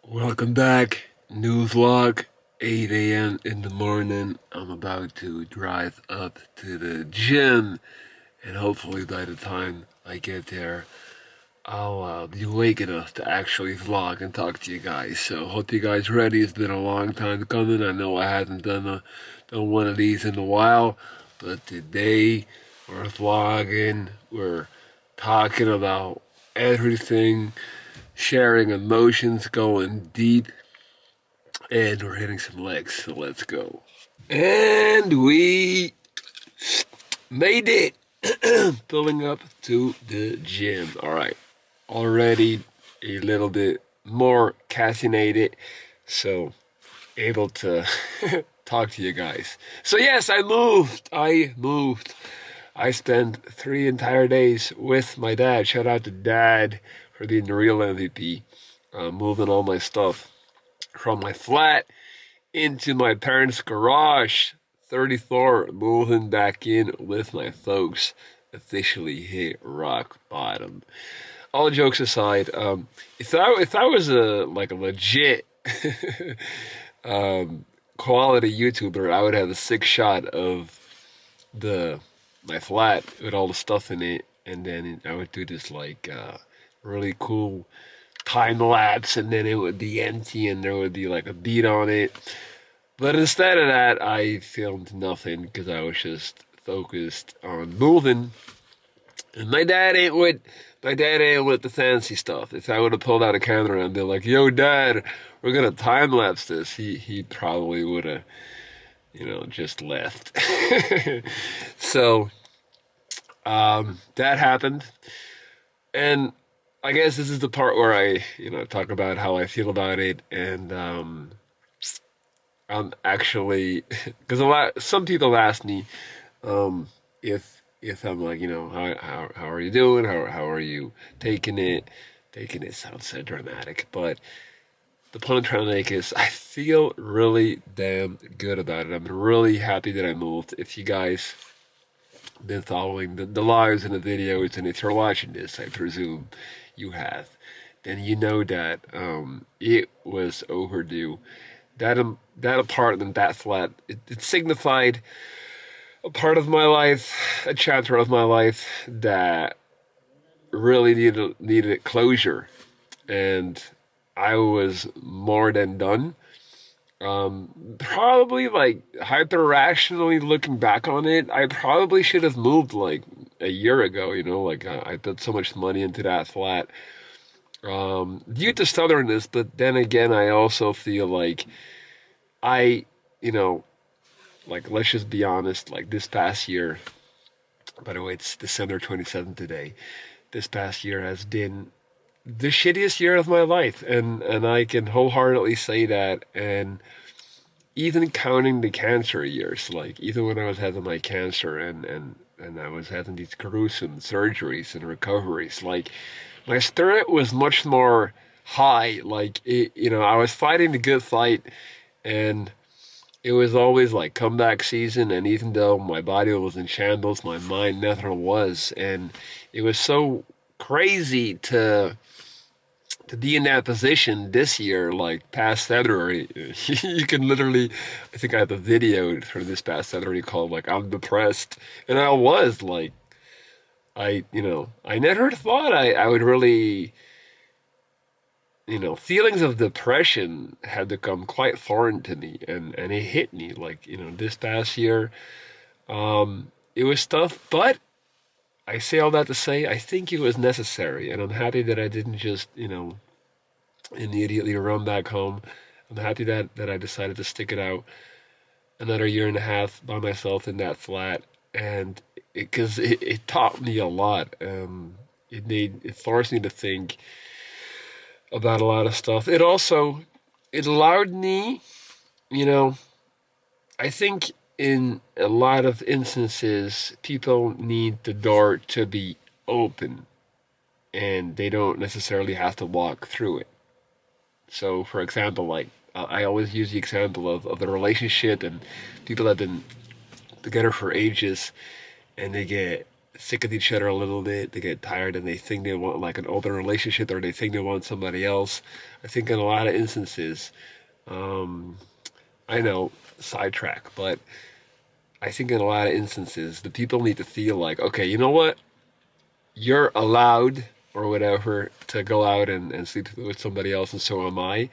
Welcome back. New vlog, 8 a.m. in the morning. I'm about to drive up to the gym, and hopefully by the time I get there, I'll be awake enough to actually vlog and talk to you guys. So hope you guys ready. It's been a long time coming. I know I haven't done one of these in a while, but today we're vlogging. We're talking about everything, sharing emotions, going deep, and we're hitting some legs, so let's go. And we made it! Pulling up to the gym. Alright, already a little bit more caffeinated, so able to talk to you guys. So yes, I moved. I spent 3 entire days with my dad. Shout out to Dad for being the real MVP. Moving all my stuff from my flat into my parents' garage. 30th floor, moving back in with my folks. Officially hit rock bottom. All jokes aside, if I was a legit quality YouTuber, I would have a sick shot of the my flat with all the stuff in it, and then I would do this really cool time lapse, and then it would be empty, and there would be like a beat on it. But instead of that, I filmed nothing because I was just focused on moving. And my dad ain't with the fancy stuff. If I would have pulled out a camera and been like, "Yo, Dad, we're gonna time lapse this," he probably would have, just left. So that happened, and I guess this is the part where I, talk about how I feel about it, and I'm actually because some people ask me if I'm like, how are you doing? How are you taking it? Taking it sounds so dramatic, but the point I'm trying to make is I feel really damn good about it. I'm really happy that I moved. If you guys been following the lives and the videos, and if you're watching this, I presume you have, then you know that it was overdue. That apartment, that flat, it signified a part of my life, a chapter of my life that really needed closure, and I was more than done. Probably like hyper rationally looking back on it, I probably should have moved like a year ago. Like I put so much money into that flat due to stubbornness, but then again, I also feel like I, you know, like let's just be honest. Like this past year, by the way, it's December 27th today. This past year has been the shittiest year of my life, and I can wholeheartedly say that. And even counting the cancer years, like even when I was having my cancer and I was having these gruesome surgeries and recoveries, like my spirit was much more high. Like I was fighting the good fight, and it was always like comeback season. And even though my body was in shambles, my mind never was, and it was so crazy to be in that position this year, like past February. You can literally, I think I have a video from this past February called like "I'm depressed," and I was like, I never thought I would really, feelings of depression had become quite foreign to me, and it hit me like, this past year. It was tough, but I say all that to say I think it was necessary, and I'm happy that I didn't just, immediately run back home. I'm happy that I decided to stick it out another year and a half by myself in that flat, and because it taught me a lot. It forced me to think about a lot of stuff. It allowed me, you know, I think in a lot of instances people need the door to be open, and they don't necessarily have to walk through it. So, for example, like I always use the example of a relationship, and people have been together for ages, and they get sick of each other a little bit. They get tired and they think they want like an open relationship or they think they want somebody else. I think in a lot of instances, um, I know, sidetrack, but I think in a lot of instances, the people need to feel like, okay, you know what? You're allowed or whatever to go out and sleep with somebody else, and so am I.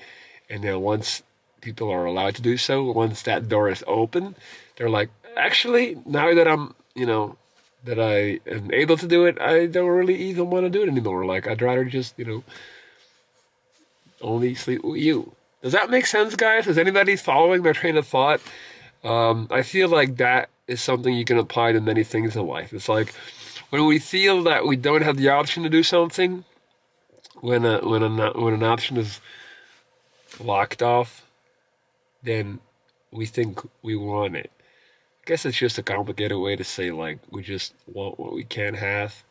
And then once people are allowed to do so, once that door is open, they're like, actually, now that that I am able to do it, I don't really even want to do it anymore. Like, I'd rather just, only sleep with you. Does that make sense, guys? Is anybody following my train of thought? I feel like that is something you can apply to many things in life. It's like when we feel that we don't have the option to do something, when an option is locked off, then we think we want it. I guess it's just a complicated way to say like we just want what we can't have.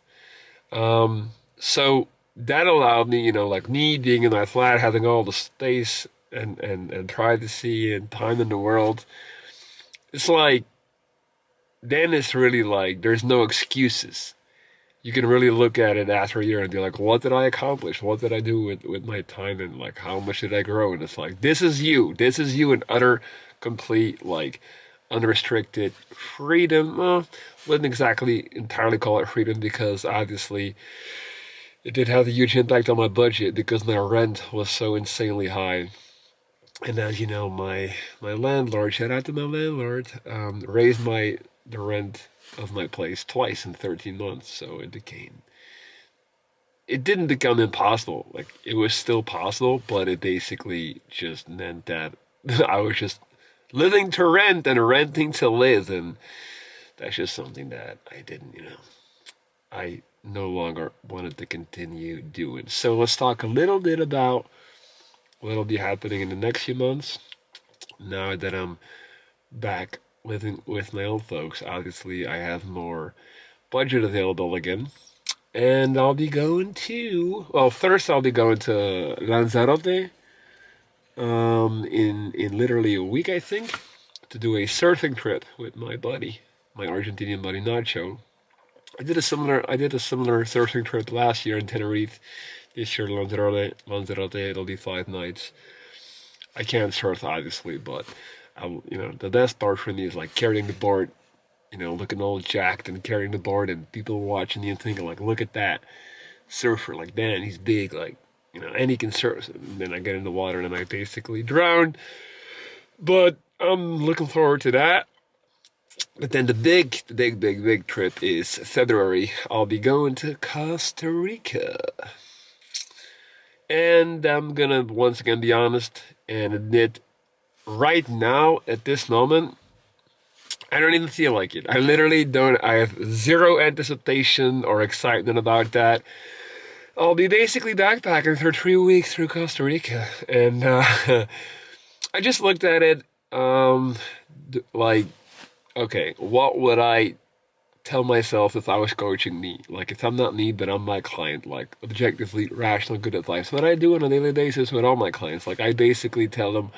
So that allowed me, like me being in my flat, having all the space and privacy and time in the world. It's like then it's really like there's no excuses. You can really look at it after a year and be like, what did I accomplish? What did I do with my time and like how much did I grow? And it's like this is you. This is you in utter complete like unrestricted freedom. Wouldn't exactly entirely call it freedom because obviously it did have a huge impact on my budget because my rent was so insanely high. And as you know, my landlord, shout out to my landlord, raised my the rent of my place twice in 13 months. So it didn't become impossible. Like it was still possible, but it basically just meant that I was just living to rent and renting to live, and that's just something that I didn't, I no longer wanted to continue doing. So let's talk a little bit about what'll be happening in the next few months. Now that I'm back living with my old folks, obviously I have more budget available again. And I'll be going to, well, first I'll be going to Lanzarote in literally a week, I think, to do a surfing trip with my buddy, my Argentinian buddy Nacho. I did a similar surfing trip last year in Tenerife. This year Lanzarote, it'll be 5 nights. I can't surf obviously, but the best part for me is like carrying the board, looking all jacked and carrying the board and people watching me and thinking like, look at that surfer, like man, he's big, like and he can surf. And then I get in the water and I basically drown. But I'm looking forward to that. But then the big trip is February. I'll be going to Costa Rica. And I'm gonna once again be honest and admit right now, at this moment, I don't even feel like it. I literally don't. I have zero anticipation or excitement about that. I'll be basically backpacking for 3 weeks through Costa Rica. And I just looked at it like, okay, what would I tell myself if I was coaching me? Like, if I'm not me, but I'm my client, like, objectively rational, good advice. What I do on a daily basis with all my clients, like, I basically tell them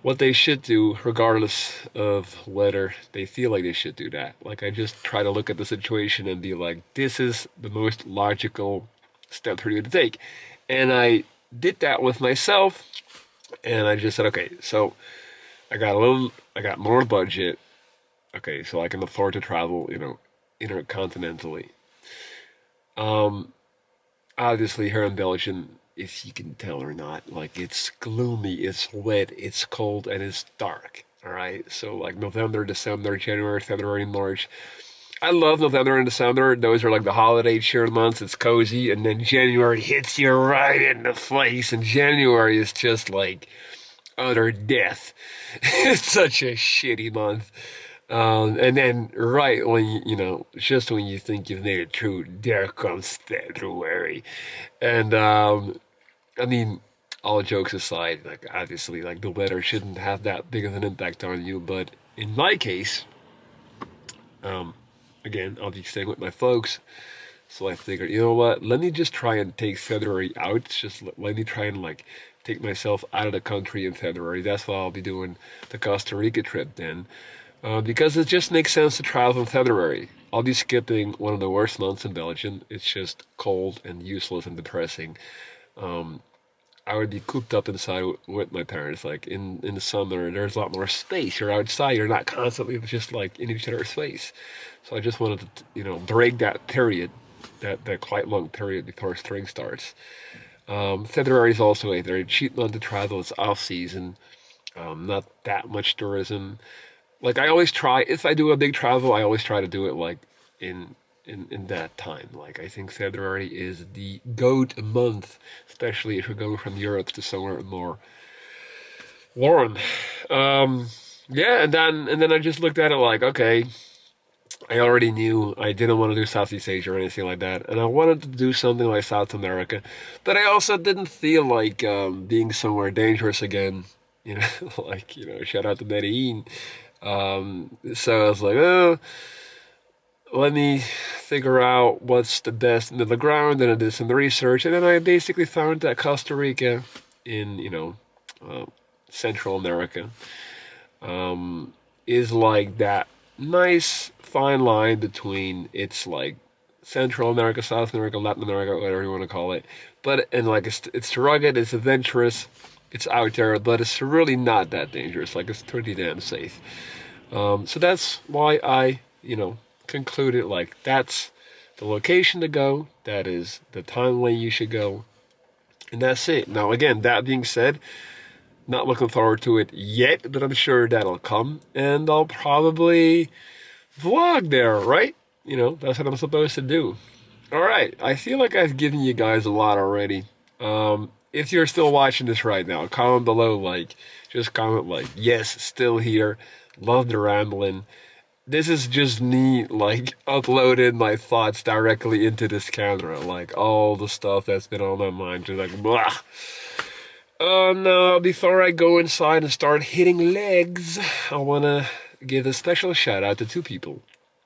what they should do, regardless of whether they feel like they should do that. Like, I just try to look at the situation and be like, this is the most logical step for you to take. And I did that with myself, and I just said, okay, so I got more budget. Okay, so I can afford to travel, intercontinentally. Um, Obviously here in Belgium, if you can tell or not, like it's gloomy, it's wet, it's cold, and it's dark. All right, so like November, December, January, February, March. I love November and December. Those are like the holiday cheer months. It's cozy, and then January hits you right in the face, and January is just like utter death. It's such a shitty month. And then right when just when you think you've made it through, there comes February. And I mean, all jokes aside, like obviously, like the weather shouldn't have that big of an impact on you. But in my case, um, again, I'll be staying with my folks. So I figured, you know what? Let me just try and take February out. Just let me try and like take myself out of the country in February. That's why I'll be doing the Costa Rica trip then. Because it just makes sense to travel in February. I'll be skipping one of the worst months in Belgium. It's just cold and useless and depressing. Um, I would be cooped up inside with my parents. Like in the summer, there's a lot more space. You're outside. You're not constantly just like in each other's face. So I just wanted to, break that period, that quite long period before spring starts. February is also a very cheap month to travel. It's off season. Not that much tourism. Like I always try, if I do a big travel, I always try to do it like in in that time. Like I think February is the goat month, especially if you're going from Europe to somewhere more warm. Um, yeah, and then I just looked at it like, okay, I already knew I didn't want to do Southeast Asia or anything like that, and I wanted to do something like South America, but I also didn't feel like being somewhere dangerous again. Like shout out to Medellin. So I was like, oh, let me figure out what's the best middle ground. And I did some research, and then I basically found that Costa Rica in uh, Central America is like that nice fine line between it's like Central America, South America, Latin America, whatever you want to call it. But and like it's rugged, it's adventurous, it's out there, but it's really not that dangerous. Like it's pretty damn safe. So that's why I concluded like that's the location to go. That is the timeline you should go, and that's it. Now again, that being said, not looking forward to it yet, but I'm sure that'll come, and I'll probably vlog there, right? That's what I'm supposed to do. All right, I feel like I've given you guys a lot already. If you're still watching this right now, comment below, like, just comment like, yes, still here, love the rambling. This is just me, like, uploading my thoughts directly into this camera, like, all the stuff that's been on my mind, just like, blah. Oh no, before I go inside and start hitting legs, I want to give a special shout out to two people.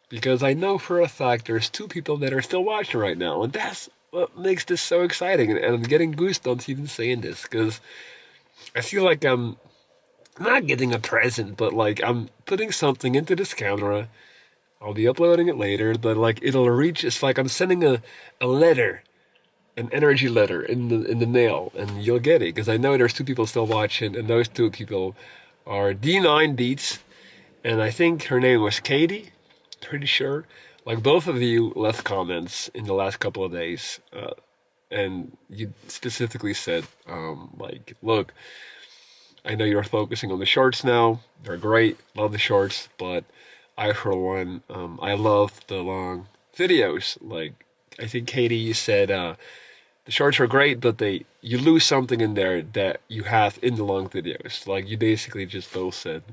Because I know for a fact there's two people that are still watching right now, and that's what makes this so exciting. And I'm getting goosebumps even saying this, because I feel like I'm not getting a present, but like I'm putting something into this camera. I'll be uploading it later, but like it'll reach, it's like I'm sending a letter, an energy letter in the mail, and you'll get it, because I know there's two people still watching, and those two people are D9 Beats, and I think her name was Katie, pretty sure. Like both of you left comments in the last couple of days, and you specifically said, like, look, I know you're focusing on the shorts now. They're great, love the shorts, but I, for one, I love the long videos. Like, I think Katie, you said the shorts are great, but you lose something in there that you have in the long videos. Like you basically just both said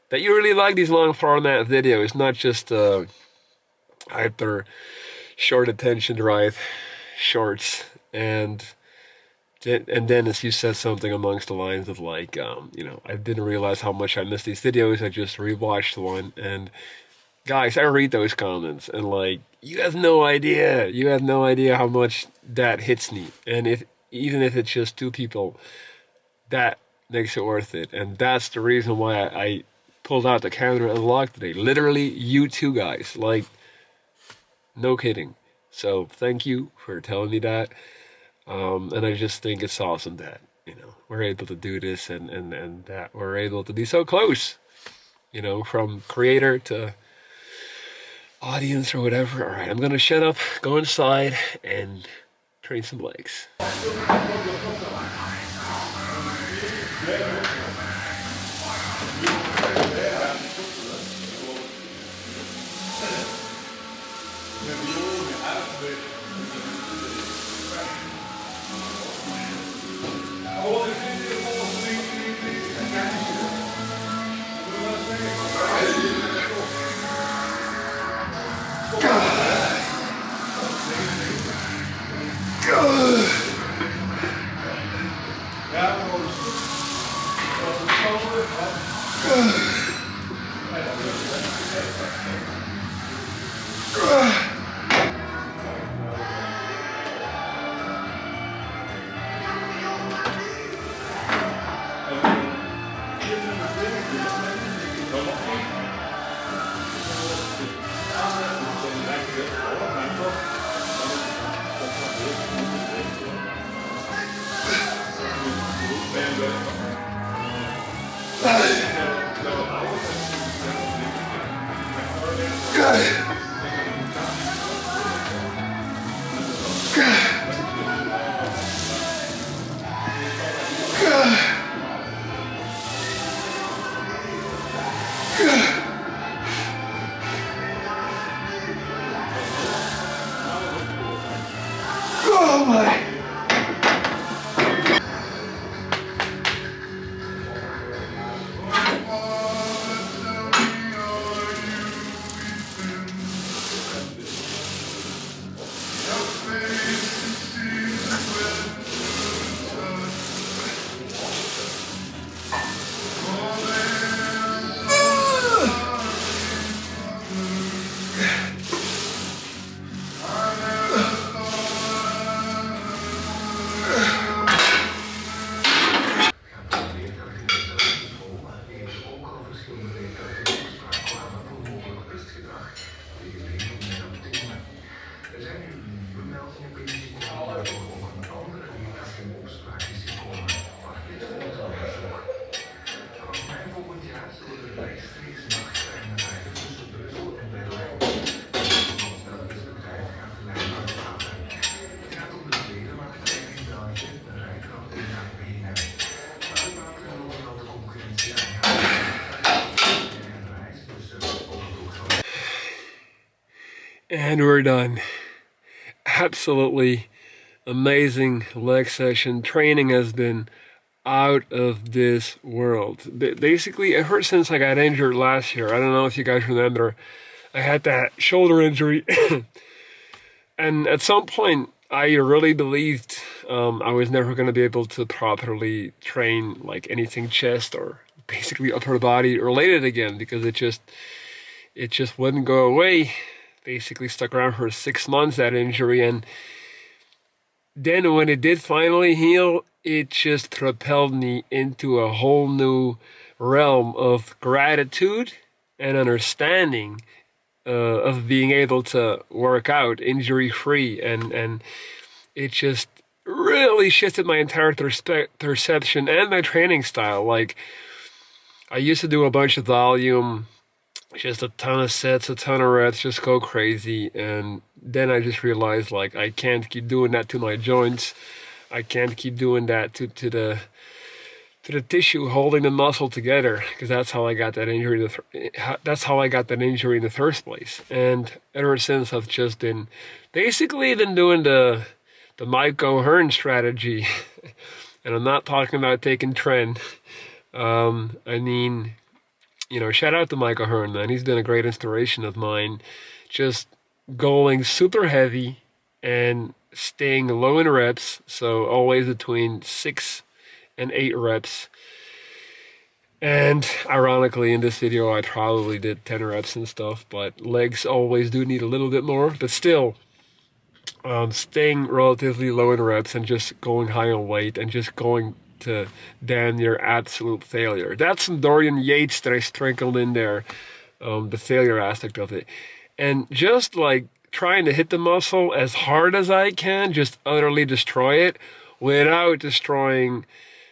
that you really like these long format videos, not just hyper short attention drive shorts. And then as you said something amongst the lines of like, I didn't realize how much I missed these videos. I just rewatched one, and guys, I read those comments, and like, you have no idea. You have no idea how much that hits me. And even if it's just two people, that makes it worth it. And that's the reason why I pulled out the camera and vlogged today. Literally, you two guys. Like, no kidding. So thank you for telling me that. And I just think it's awesome that, we're able to do this, and that we're able to be so close, from creator to audience or whatever. All right, I'm going to shut up, go inside, and train some legs. Oh my. And we're done. Absolutely amazing leg session. Training has been out of this world. Basically, ever since I got injured last year, I don't know if you guys remember, I had that shoulder injury. And at some point, I really believed I was never going to be able to properly train like anything chest or basically upper body related again, because it just wouldn't go away. Basically stuck around for 6 months, that injury, and then when it did finally heal, it just propelled me into a whole new realm of gratitude and understanding of being able to work out injury-free, and it just really shifted my entire perception and my training style. Like, I used to do a bunch of volume, just a ton of sets, a ton of reps, just go crazy. And then I just realized, like, I can't keep doing that to my joints. I can't keep doing that to the tissue holding the muscle together, because that's how I got that injury. That's how I got that injury in the first place. And ever since, I've just been basically doing the Mike O'Hearn strategy. And I'm not talking about taking trend. I mean, you know, shout out to Mike O'Hearn, man. He's been a great inspiration of mine. Just going super heavy and staying low in reps. So always between 6 and 8 reps. And ironically, in this video, I probably did 10 reps and stuff, but legs always do need a little bit more. But still, staying relatively low in reps and just going high on weight and just going to damn near absolute failure. That's some Dorian Yates that I sprinkled in there, the failure aspect of it. And just like trying to hit the muscle as hard as I can, just utterly destroy it without destroying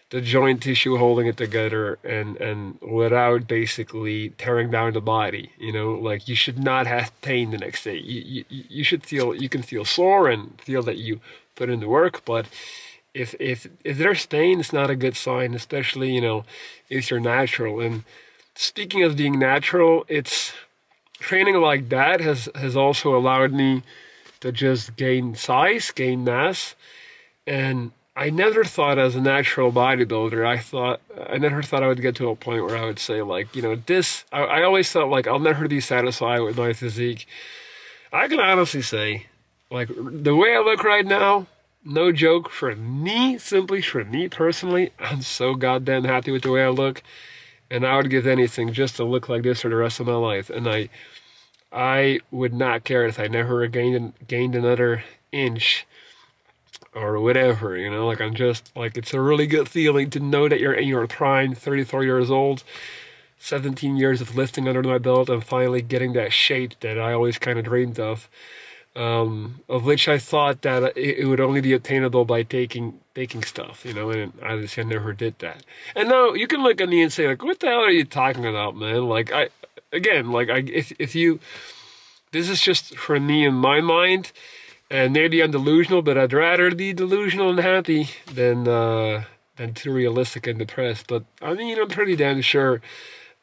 the joint tissue holding it together, and without basically tearing down the body. You know, like, you should not have pain the next day. You should feel, you can feel sore and feel that you put in the work, but if there's pain, it's not a good sign, especially, you know, if you're natural. And speaking of being natural, it's training like that has also allowed me to just gain size, gain mass. And I never thought, as a natural bodybuilder, I never thought I would get to a point where I would say, like, you know, I always felt like I'll never be satisfied with my physique. I can honestly say, like, the way I look right now, no joke, for me, simply for me personally, I'm so goddamn happy with the way I look. And I would give anything just to look like this for the rest of my life. And I would not care if I never gained another inch or whatever, you know. Like, I'm just, like, it's a really good feeling to know that you're in your prime, 34 years old, 17 years of lifting under my belt, and finally getting that shape that I always kind of dreamed of. of which I thought that it would only be attainable by taking stuff, and obviously I never did that. And now you can look at me and say like, "What the hell are you talking about, man?" Like if you, this is just for me in my mind, and maybe I'm delusional, but I'd rather be delusional and happy than too realistic and depressed. But I mean, I'm pretty damn sure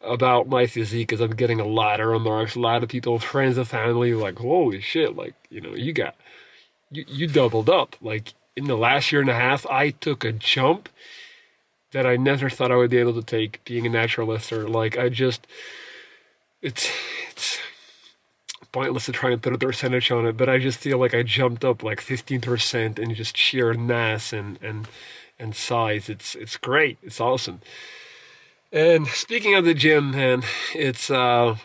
about my physique because I'm getting a lot of remarks. A lot of people, friends and family, like, "Holy shit!" Like, you doubled up. Like in the last year and a half, I took a jump that I never thought I would be able to take. Being a natural lifter, like it's pointless to try and put a percentage on it, but I just feel like I jumped up like 15% in just sheer mass and size. It's great. It's awesome. And speaking of the gym, man, it's and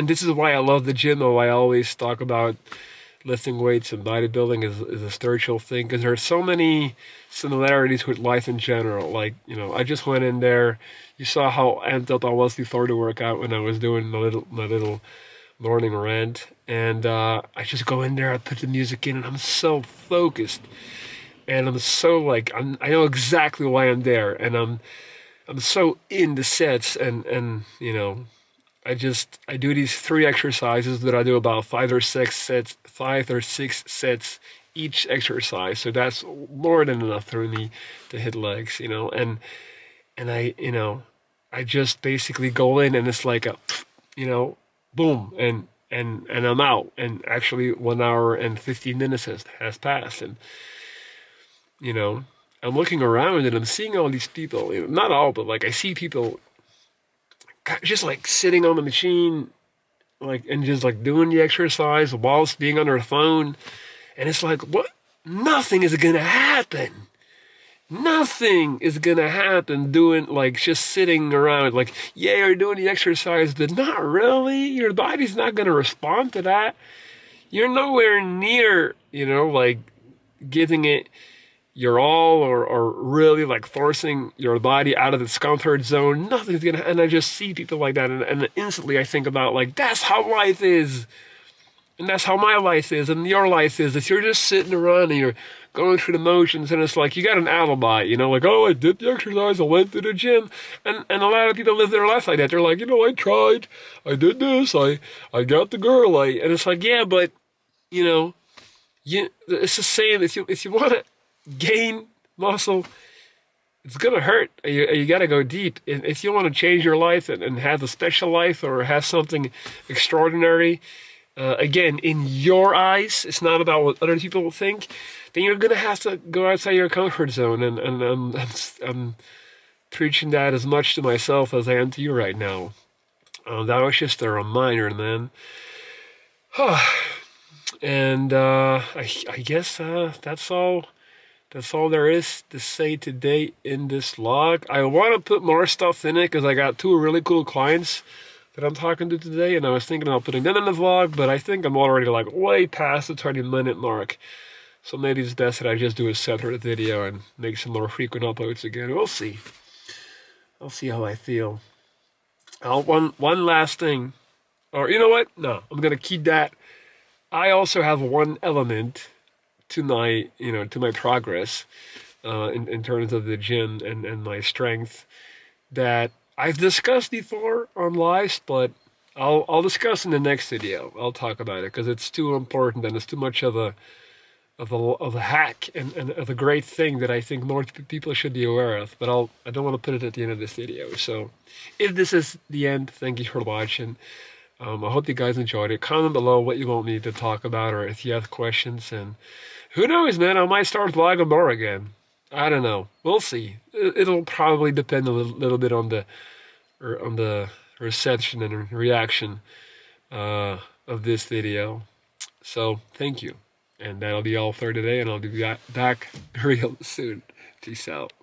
this is why I love the gym. Though I always talk about lifting weights and bodybuilding is a spiritual thing because there are so many similarities with life in general. Like, I just went in there. You saw how amped up I was before the workout when I was doing my little morning rant, and I just go in there. I put the music in, and I'm so focused, and I'm so like I know exactly why I'm there, and I'm so in the sets, and I do these three exercises that I do about 5 or 6 sets each exercise. So that's more than enough for me to hit legs, and I just basically go in and it's like a, boom, and I'm out. And actually 1 hour and 15 minutes has passed, and you know, I'm looking around and I'm seeing all these people, not all, but like I see people just like sitting on the machine, like, and just like doing the exercise whilst being on their phone. And it's like, what? Nothing is gonna happen. Nothing is gonna happen doing like just sitting around. Like, yeah, you're doing the exercise, but not really. Your body's not gonna respond to that. You're nowhere near, like giving it your all, or really like forcing your body out of its comfort zone. Nothing's gonna. And I just see people like that, and instantly I think about like that's how life is. And that's how my life is, and your life is. If you're just sitting around and you're going through the motions, and it's like you got an alibi, like, oh, I did the exercise, I went to the gym, and a lot of people live their life like that. They're like, I tried, I did this, I got the girl, and it's like, yeah, but it's the same. If you want to gain muscle, it's gonna hurt. You got to go deep. And if you want to change your life and have a special life or have something extraordinary. Again, in your eyes, it's not about what other people will think. Then you're gonna have to go outside your comfort zone, and I'm preaching that as much to myself as I am to you right now. That was just a reminder, man. And I guess that's all. That's all there is to say today in this vlog. I want to put more stuff in it because I got 2 really cool clients that I'm talking to today, and I was thinking about putting them in the vlog, but I think I'm already like way past the 20-minute mark. So maybe it's best that I just do a separate video and make some more frequent uploads again. We'll see. I'll see how I feel. One last thing. Or you know what? No, I'm gonna keep that. I also have one element to my progress in terms of the gym and my strength that I've discussed before on lives, but I'll discuss in the next video. I'll talk about it because it's too important and it's too much of a hack and of a great thing that I think more people should be aware of. But I don't want to put it at the end of this video. So if this is the end, thank you for watching. I hope you guys enjoyed it. Comment below what you want me to talk about, or if you have questions. And who knows, man? I might start vlogging more again. I don't know. We'll see. It'll probably depend a little bit on the reception and reaction of this video. So thank you, and that'll be all for today, and I'll be back real soon. Peace out.